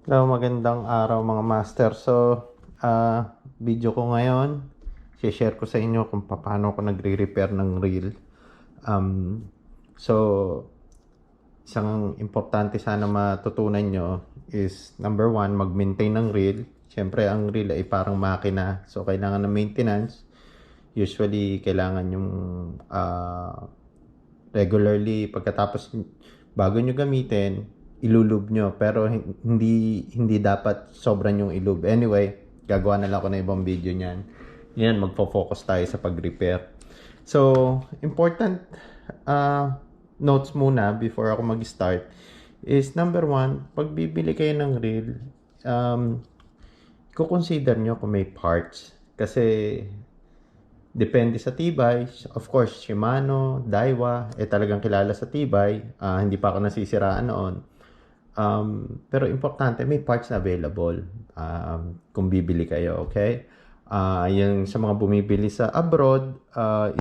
Hello, magandang araw mga master. So, video ko ngayon, share ko sa inyo kung paano ako nagre-repair ng reel. Um, so, isang importante sana matutunan nyo is number one, mag-maintain ng reel. Siyempre, ang reel ay parang makina. So, kailangan ng maintenance. Usually, kailangan yung regularly pagkatapos bago nyo gamitin ilulub nyo, pero hindi dapat sobran yung ilub. Anyway, gagawa na lang ako ng ibang video niyan. Yan, magfo-focus tayo sa pag-repair. So, important notes muna before ako mag-start is number one, pag bibili kayo ng reel, consider nyo kung may parts. Kasi depende sa tibay. Of course, Shimano, Daiwa, talagang kilala sa tibay. Hindi pa ako nasisiraan noon. Pero importante, may parts na available kung bibili kayo, okay? Yung sa mga bumibili sa abroad,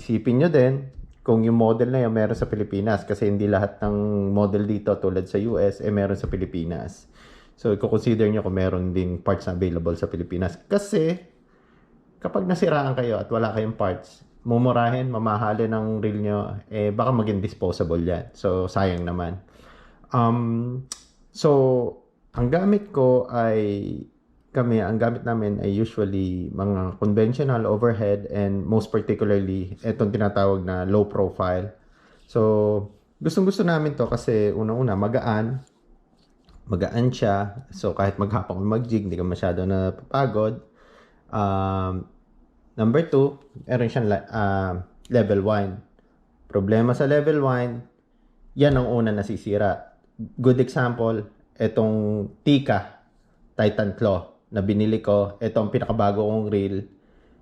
isipin nyo din kung yung model na yun meron sa Pilipinas. Kasi hindi lahat ng model dito tulad sa US, meron sa Pilipinas. So, i-consider nyo kung meron din parts na available sa Pilipinas. Kasi, kapag nasiraan kayo at wala kayong parts, mumurahin, mamahalin ng reel nyo, baka maging disposable yan. So, sayang naman. So, ang gamit ko ang gamit namin ay usually mga conventional overhead and most particularly, itong tinatawag na low profile. So, gustong-gusto namin to kasi unang-una, magaan siya. So, kahit maghapon mag-jig, hindi ka masyado napapagod. Number two, meron siyang level wind. Problema sa level wind, yan ang una nasisira. Good example, itong Tika Titan Claw na binili ko, itong pinakabago kong reel,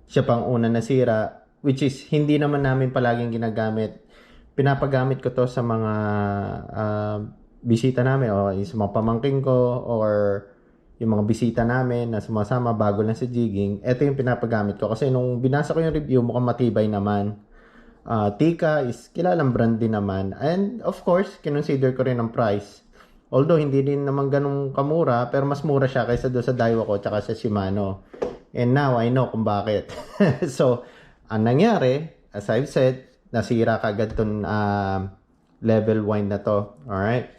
siya pang una nasira, which is hindi naman namin palaging ginagamit. Pinapagamit ko to sa mga bisita namin o sa mga pamangking ko or yung mga bisita namin na sumasama bago lang sa jigging. Ito yung pinapagamit ko kasi nung binasa ko yung review, mukhang matibay naman. Tika is kilalang brand din naman. And of course, kinonsider ko rin ang price. Although hindi din naman ganun kamura, pero mas mura siya kaysa doon sa Daiwa ko tsaka sa Shimano. And now I know kung bakit. So, ang nangyari, as I've said, nasira kagad tong level wind na to. Alright?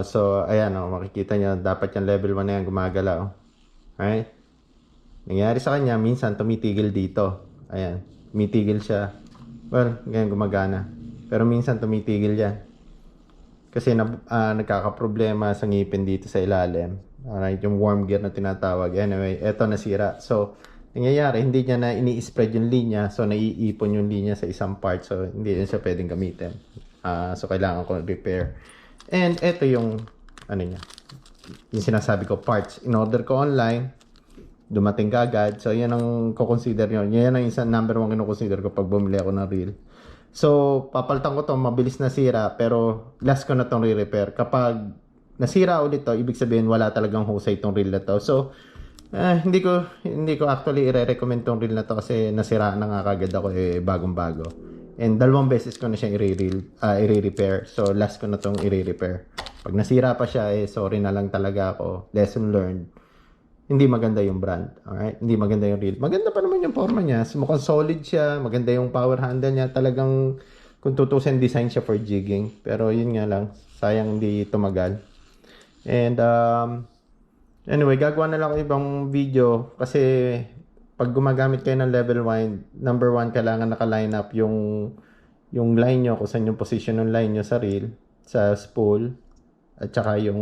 So, ayan makikita nyo, dapat yung level 1 na yan gumagala. Alright? Nangyari sa kanya, minsan tumitigil dito. Ayan, tumitigil siya. Well, ganyan gumagana. Pero minsan tumitigil yan. Kasi nagkakaproblema sa ngipin dito sa ilalim. Alright, yung worm gear na tinatawag. Anyway, eto nasira. So, nangyayari, hindi niya na ini-spread yung linya. So, naiipon yung linya sa isang part. So, hindi din siya pwedeng gamitin. So, kailangan ko repair. And eto yung niya, yung sinasabi ko parts. In order ko online, dumating ka agad. So, yan ang kukonsider nyo. Yan ang isang number 1 kinukonsider ko pag bumili ako ng reel. So, papalitan ko to, mabilis na sira, pero last ko na tong re-repair. Kapag nasira ulit to, ibig sabihin wala talagang husay tong reel na to. So, hindi ko actually i-recommend tong reel na to kasi nasira na nga kagad ako bagong-bago. And 2 beses ko na siya i-repair. So, last ko na tong i-repair. Pag nasira pa siya, sorry na lang talaga ako. Lesson learned. Hindi maganda yung brand. Alright? Hindi maganda yung reel. Maganda pa naman yung forma niya. Mukhang solid siya. Maganda yung power handle niya. Talagang, kung tutusin, design siya for jigging. Pero yun nga lang. Sayang hindi tumagal. And, anyway, gagawa na lang ako ibang video. Kasi, pag gumagamit kayo ng level wind, number 1, kailangan naka-line up yung line nyo, kung saan yung position ng line nyo sa reel, sa spool, at saka yung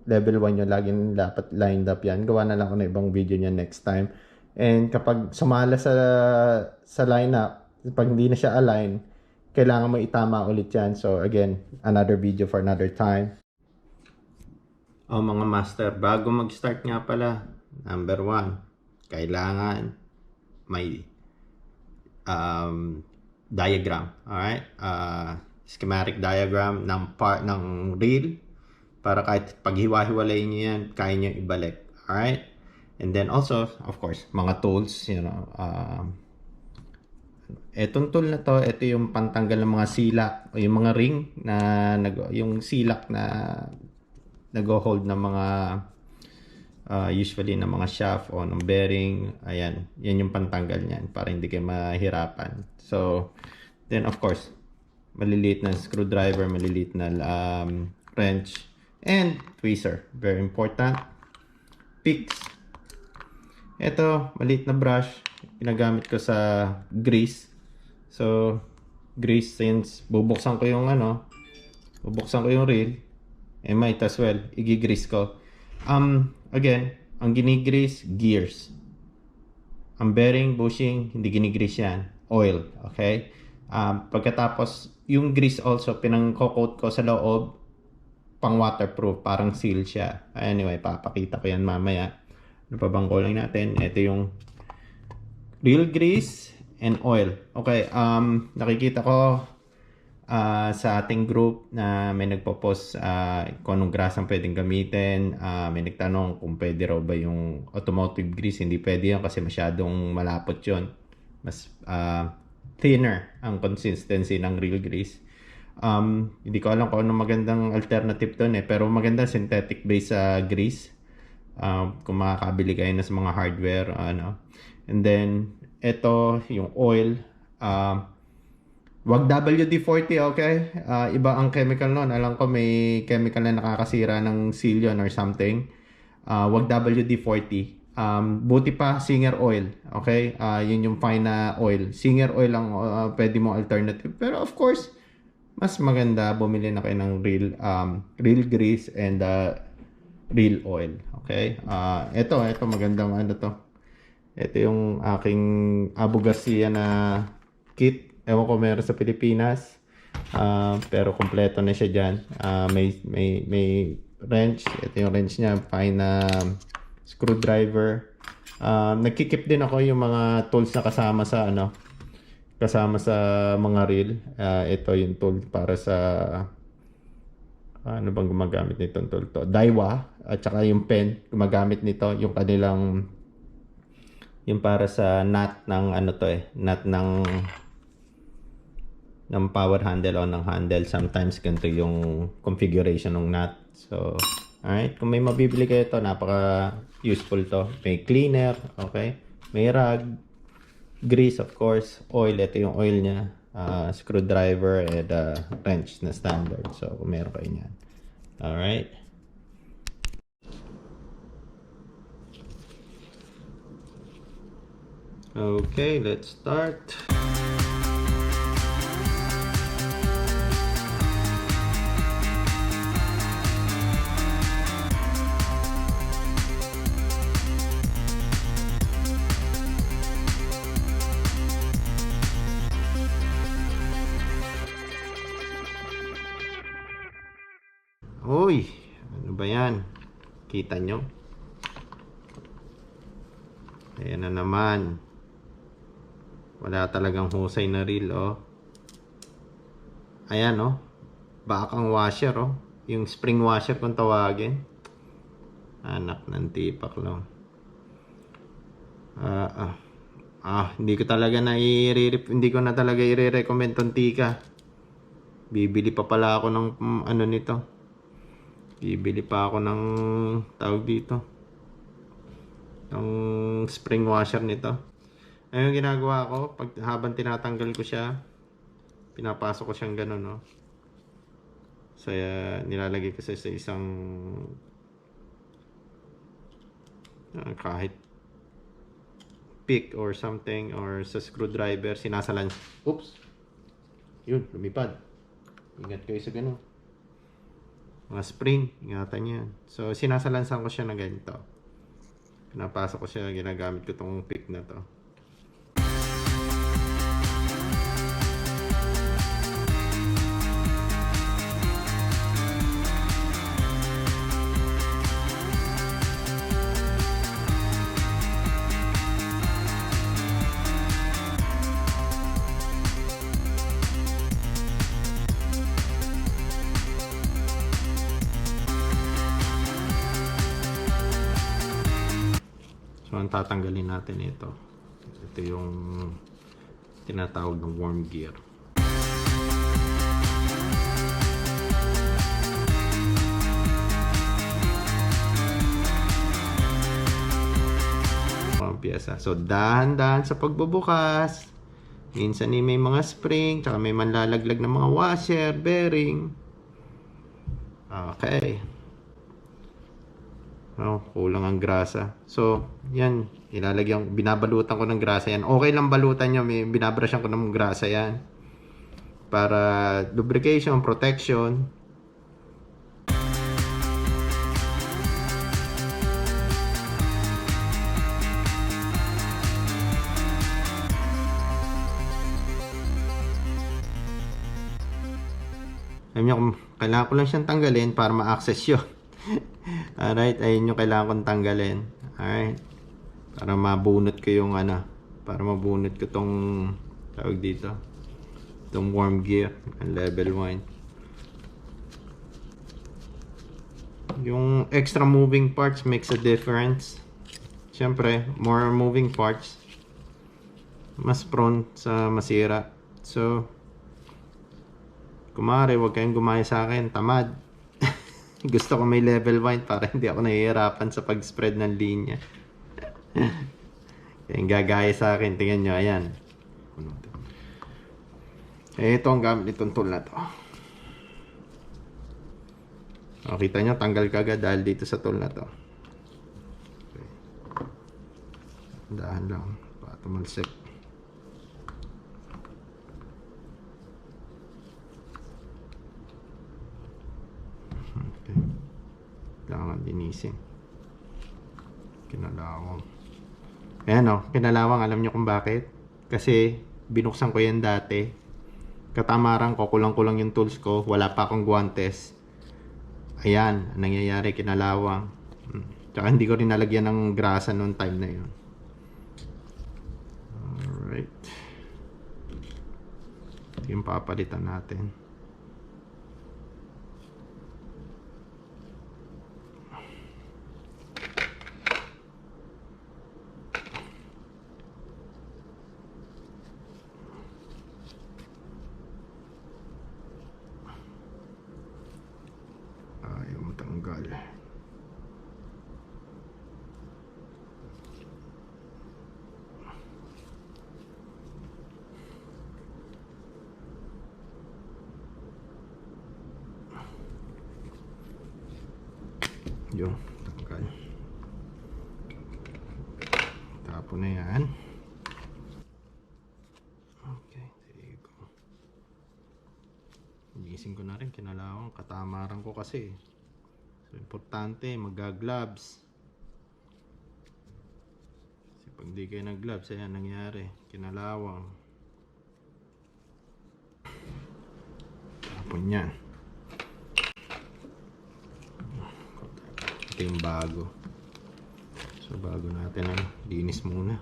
level 1 nyo, laging dapat lined up yan. Gawa na lang ako ng ibang video niya next time. And kapag sumala sa line up, pag hindi na siya align, kailangan mo itama ulit yan. So again, another video for another time. Mga master, bago mag-start nga pala, number 1, kailangan may diagram, alright? Schematic diagram ng reel para kahit paghiwa-hiwalayin niyo yan, kaya niyo ibalik, alright? And then also, of course, mga tools, etong tool na to, ito yung pantanggal ng mga silak o yung mga ring na yung silak na nag-hold ng mga usually ng mga shaft o ng bearing. Ayan, yan yung pantanggal niyan para hindi kayo mahirapan. So, then of course, maliliit na screwdriver, maliliit na wrench, and tweezer. Very important. Picks. Ito, maliit na brush. Ginagamit ko sa grease. So, grease since bubuksan ko yung reel. Might as well, i-grease ko. Again, ang ginigrease, gears. Ang bearing, bushing, hindi ginigrease yan. Oil, okay? Pagkatapos, yung grease also, pinang-coat ko sa loob, pang waterproof, parang seal siya. Anyway, papakita ko yan mamaya. Ano pa bang kulang natin? Ito yung real grease and oil. Okay, nakikita ko sa ating group na may nagpo-post kung anong grasang pwedeng gamitin. May nagtanong kung pwede raw ba yung automotive grease. Hindi pwede yun kasi masyadong malapot yun. Mas thinner ang consistency ng real grease. Hindi ko alam kung anong magandang alternative to pero maganda synthetic base sa grease. Kung makakabili kayo na sa mga hardware, and then ito yung oil. Wag WD-40, okay? Iba ang chemical nun. Alam ko may chemical na nakakasira ng seal yun or something. Wag WD-40. Buti pa Singer oil, okay? Yun yung fine na oil. Singer oil ang pwede mo alternative. Pero of course, mas maganda bumili na kayo ng real grease and real oil, okay? Ito magandang to. Ito yung aking Abu Garcia na kit. Ewan ko meron sa Pilipinas. Pero kompleto na siya dyan. May wrench. Ito yung wrench niya. Fine na screwdriver. Nagkikip din ako yung mga tools na kasama sa mga reel. Ito yung tool para sa ano bang gumagamit nitong tool to? Daiwa. At saka yung pen gumagamit nito. Yung kanilang yung para sa nut ng nut ng power handle o ng handle. Sometimes ganito yung configuration ng nut. So, alright. Kung may mabibili kayo ito, napaka useful to. May cleaner, okay? May rag, grease of course, oil. Ito yung oil niya. Screwdriver and wrench na standard. So, kung meron kayo niyan. Alright. Okay, let's start. Uy, ano ba yan? Kita nyo? Ayan na naman. Wala talagang husay na reel, oh. Ayan, oh. Bakang washer, oh. Yung spring washer kung tawagin. Anak ng tipak lang. Hindi ko na talaga i-recommend tong Tika. Bibili pa pala ako ng nito. Bibili pa ako ng tawag dito. Ng spring washer nito. Ayun ginagawa ko habang tinatanggal ko siya. Pinapasok ko siyang ganun, no. So nilalagay ko sa isang kahit pick or something or sa screwdriver sinasalan. Oops. Yun, lumipad. Ingat kayo sa ganun. Mga spring, ingatan yan. So, sinasalansan ko siya na ganito. Pinapasok ko siya, ginagamit ko tong pick na to. So, ang tatanggalin natin ito. Ito yung tinatawag ng worm gear. piyesa. So, dahan-dahan sa pagbubukas. Minsan may mga spring, tsaka may manlalaglag ng mga washer, bearing. Okay. Oh, kulang ang grasa. So, yan. Binabalutan ko ng grasa yan. Okay lang balutan nyo. May binabrushan ko ng grasa yan. Para lubrication, protection. Alam nyo, kailangan ko lang siyang tanggalin para ma-access yun. Alright, ayun yung kailangan kong tanggalin. Alright. Para mabunot ko yung para mabunot ko tong tawag dito. Itong worm gear, ang level 1. Yung extra moving parts makes a difference. Siyempre, more moving parts, mas prone sa masira. So, kumare, huwag kayong gumaya sa akin, tamad. Gusto ko may level 1 para hindi ako nahihirapan sa pag-spread ng linya. Kaya gagaya sa akin, tingnan nyo, ayan. Ito ang gamit nitong tool na to. Kita nyo, tanggal kagad dahil dito sa tool na to. Okay. Dahan lang, para tumalsik. Okay. Kailangan linisin. Kinalawang. Ayan o, kinalawang. Alam nyo kung bakit? Kasi binuksan ko yan dati. Katamaran ko, kulang-kulang yung tools ko. Wala pa akong guantes. Ayan, nangyayari, kinalawang. Tsaka hindi ko rin nalagyan ng grasa noong time na yun. Alright. Ito yung papalitan natin. Ayaw matanggal. Yung tanggal. Tapon na yan. Okay, there you go. Gising ko na rin, kinalawang. Katamaran ko kasi. So, importante, mag-gloves. Kasi pag di kayo nag-gloves, ayan nangyari. Kinalawang. Tapon yan. Ito yung bago. So, bago natin linis muna.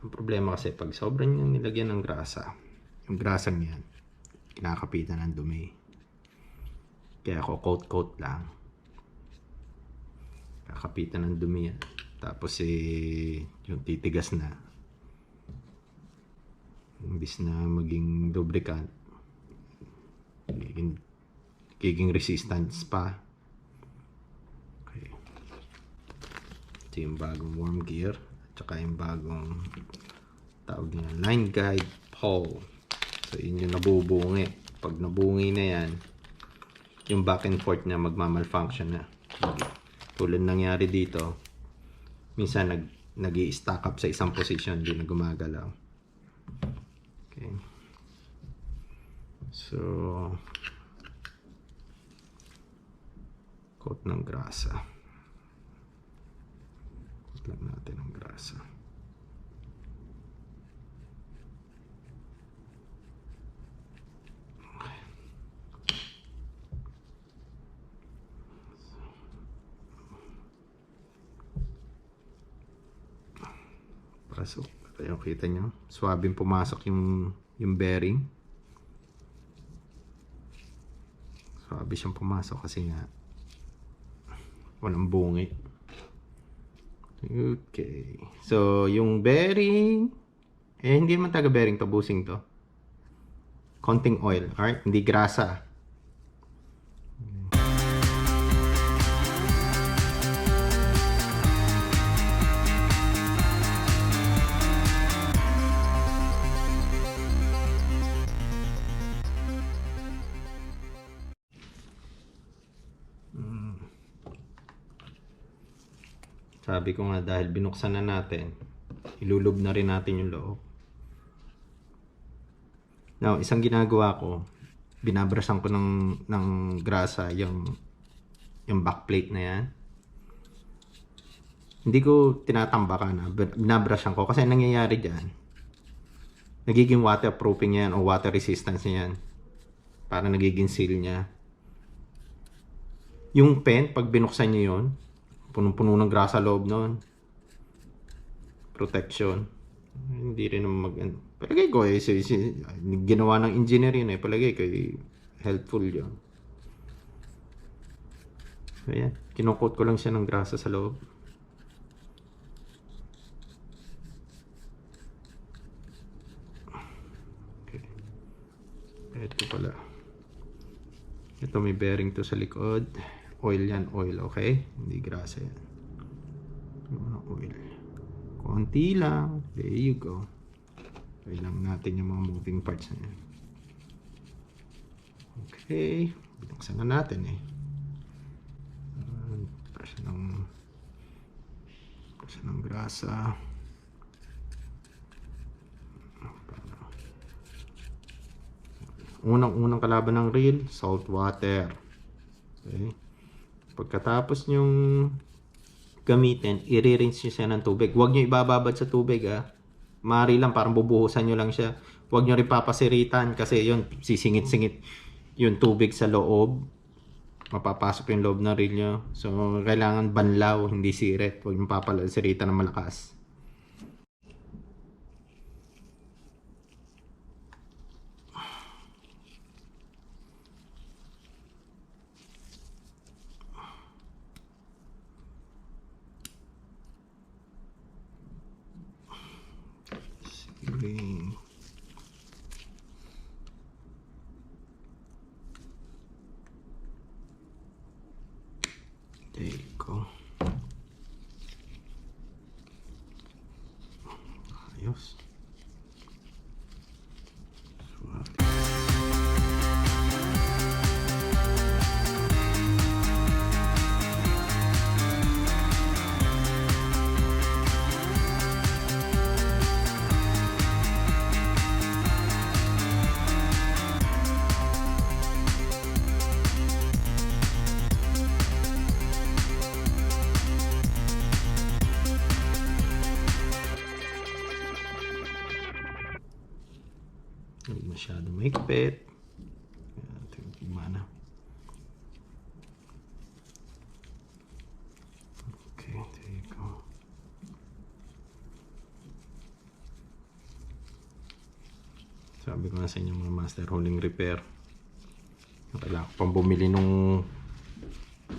Problema kasi pag sobrang yung nilagyan ng grasa, yung grasang yan, kinakapitan ng dumi. Kaya ako coat lang. Kakapitan ng dumi yan. Tapos yung titigas na, imbis na maging lubricant, giging resistance pa. Okay. Ito yung bagong worm gear. Tsaka yung bagong tawag na line guide pole. So yun yung nabubungi. Pag nabungi na yan, yung back and forth niya magmamalfunction na. Tulad nangyari dito, minsan nag-i-stack up sa isang position, hindi na gumagalaw. Okay. So, coat ng grasa. Coat lang natin ng grasa. Pasok. Ayun, kita nyo. Swabing pumasok yung bearing. Swabe siyang pumasok kasi nga walang bungi. Okay. So, yung bearing, hindi naman taga bearing to, busing to. Konting oil. Alright? Hindi grasa. Sabi ko nga dahil binuksan na natin, ilulub na rin natin yung loob. Now, isang ginagawa ko, binabrasan ko ng grasa yung backplate na yan. Hindi ko tinatambakan na, binabrasan ko kasi nangyayari dyan, nagiging waterproofing yan o water resistance yan. Para nagiging seal niya. Yung pen, pag binuksan nyo yun, punong-puno ng grasa loob noon. Protection. Hindi rin naman palagay ko ginawa ng engineer yun palagay ko helpful yun. So yan, kinukot ko lang siya ng grasa sa loob. Okay. Ito pala. Ito may bearing to sa likod. Oil yan, oil, okay? Hindi grasa yan. Oil. Konti lang. There you go. Oil lang natin yung mga moving parts na yan. Okay. Binuksan na natin Press ng grasa. Unang kalaban ng reel, salt water. Okay. Pagkatapos nyong gamitin, i-rinse nyo siya ng tubig. Huwag nyo ibababad sa tubig Mari lang, parang bubuhusan nyo lang siya. Huwag nyo rin papasiritan kasi yun, sisingit-singit yung tubig sa loob. Mapapasok yung loob ng reel nyo. So, kailangan banlaw, hindi sirit. Huwag nyo papasiritan ng malakas. There you go. Ayos. Hindi masyadong mahigpit. Tingnan gimana. Okay, there you go. Sabi ko na sa inyo mga master, huling repair. Kailangan ko pang bumili nung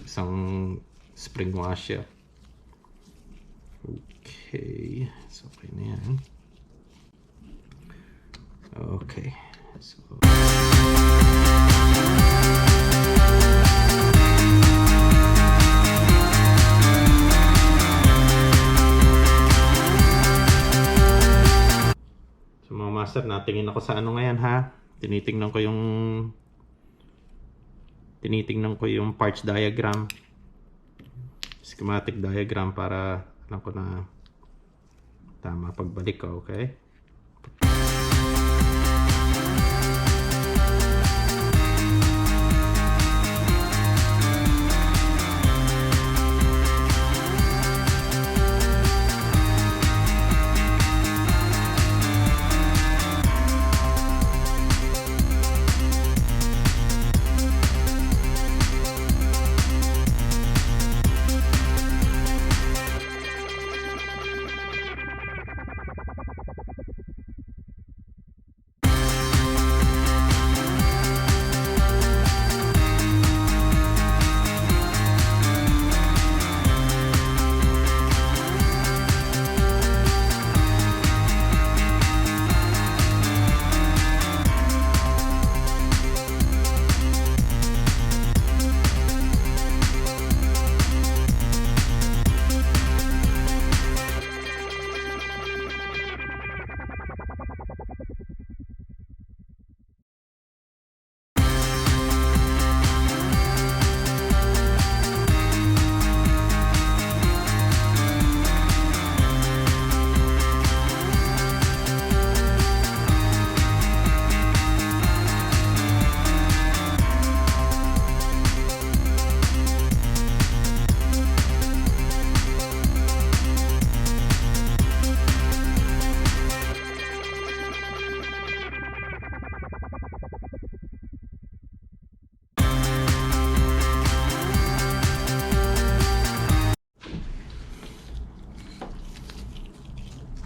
isang spring washer. Okay, so okay na yan. Okay, so mga master, natingin ako sa ano ngayon ha. Tinitingnan ko yung tinitingnan ko yung parts diagram, schematic diagram para alam ko na tama pagbalik ko, okay?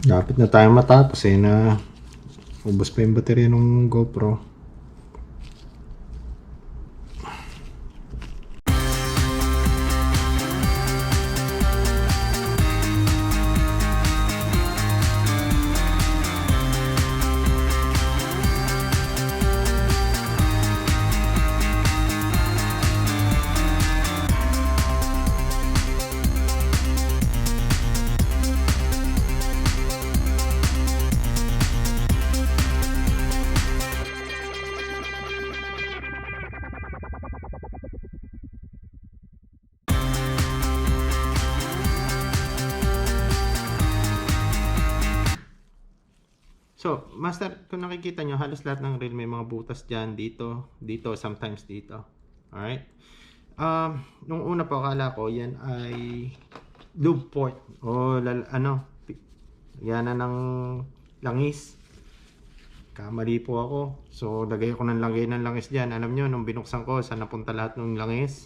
Lapit na tayo matapos na ubos pa yung baterya ng GoPro. So, master, kung nakikita nyo, halos lahat ng reel may mga butas dyan, dito, sometimes dito. Alright? Nung una po, akala ko, yan ay lube port. O, yan na ng langis. Kamali po ako. So, lagay ako ng langis dyan. Alam nyo, nung binuksan ko, saan napunta lahat ng langis?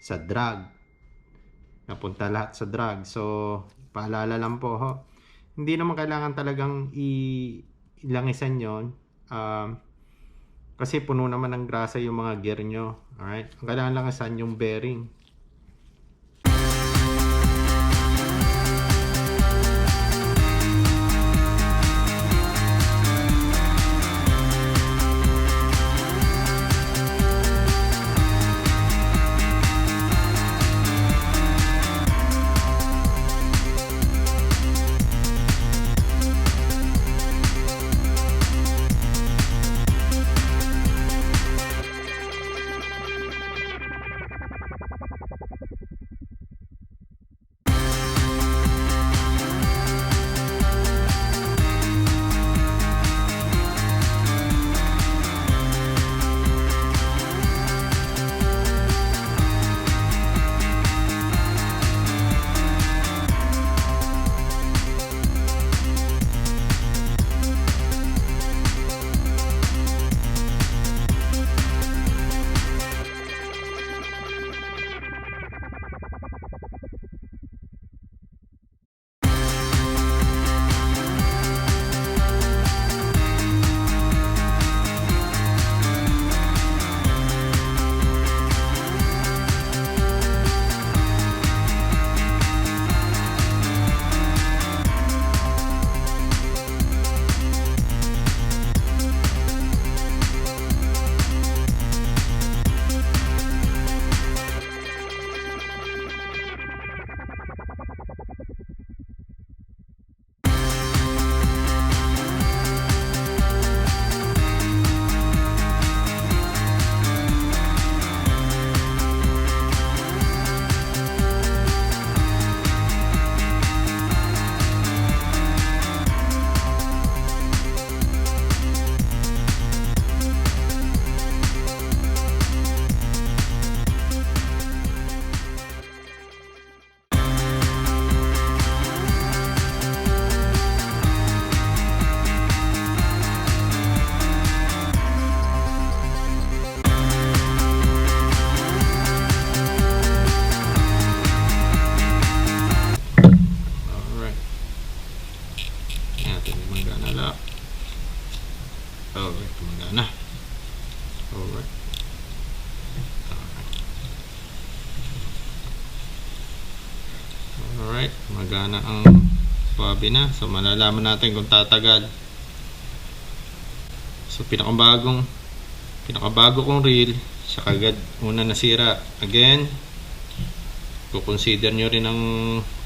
Sa drag. Napunta lahat sa drag. So, paalala lang po, ho. Hindi naman kailangan talagang ilangisan yon, kasi puno naman ng grasa yung mga gear nyo. Alright? Ang kailangan langisan yung bearing. Alright, magana. Alright. Alright, magana ang swabe na. So, malalaman natin kung tatagal. So, pinakabago kong reel, siya kagad una nasira. Again, consider nyo rin ang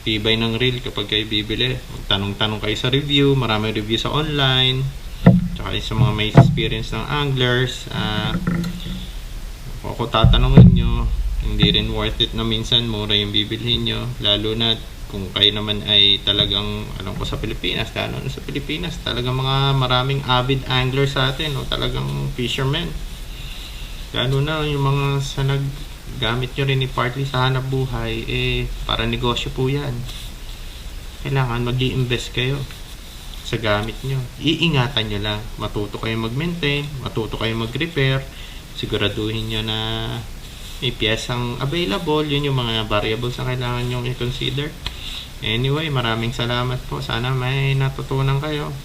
tibay ng reel kapag kayo bibili. Tanong-tanong kayo sa review, maraming review sa online, tsaka sa mga may experience ng anglers. Kung ako tatanungin nyo, hindi rin worth it na minsan mura yung bibilhin nyo, lalo na kung kayo naman ay talagang, alam ko sa Pilipinas, lalo na sa Pilipinas, talagang mga maraming avid anglers sa atin, o talagang fishermen, lalo na yung mga sa naggamit nyo rin ni partly sa hanap buhay, para negosyo po yan. Kailangan mag-i-invest kayo sa gamit nyo, iingatan nyo lang, matuto kayo mag-maintain, matuto kayo mag-repair, siguraduhin nyo na may piyesang available. Yun yung mga variables na kailangan nyo i-consider. Anyway, maraming salamat po. Sana may natutunan kayo.